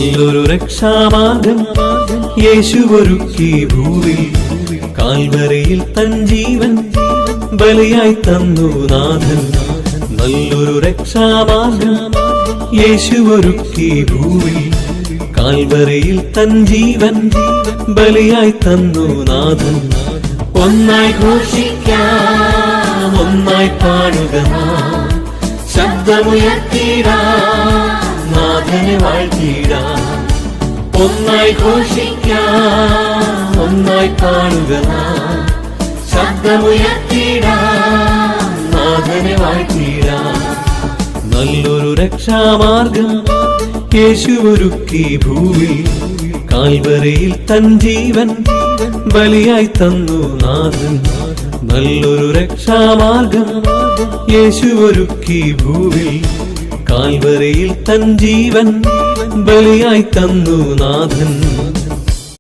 നല്ലൊരു രക്ഷാമാർഗം യേശു ഒരുക്കി ഭൂവിൽ. കാൽവരിയിൽ തൻ ജീവൻ ബലിയായി തന്നു നാഥൻ. നല്ലൊരു രക്ഷാമാർഗം യേശു ഒരുക്കി ഭൂവിൽ. കാൽവരിയിൽ തൻ ജീവൻ ബലിയായി തന്നു നാഥൻ. ഒന്നായി ഘോഷിക്കാം, ഒന്നായി പാടുക നാം. ശബ്ദമുയർത്തിടാം, നാഥനെ വാഴ്ത്തിടാം. ഒന്നായി ഘോഷിക്കാം, ഒന്നായി പാടുക നാം. ശബ്ദമുയർത്തിടാം, നാഥനെ വാഴ്ത്തിടാം. നല്ലൊരു രക്ഷാമാർഗം യേശു ഒരുക്കി ഭൂവിൽ. കാൽവരിയിൽ തൻ ജീവൻ ബലിയായി തന്നു നാഥൻ. നല്ലൊരു രക്ഷാമാർഗം യേശു ഒരുക്കി ഭൂവിൽ. കാൽവരിയിൽ തൻ ജീവൻ ബലിയായി തന്നു നാഥൻ.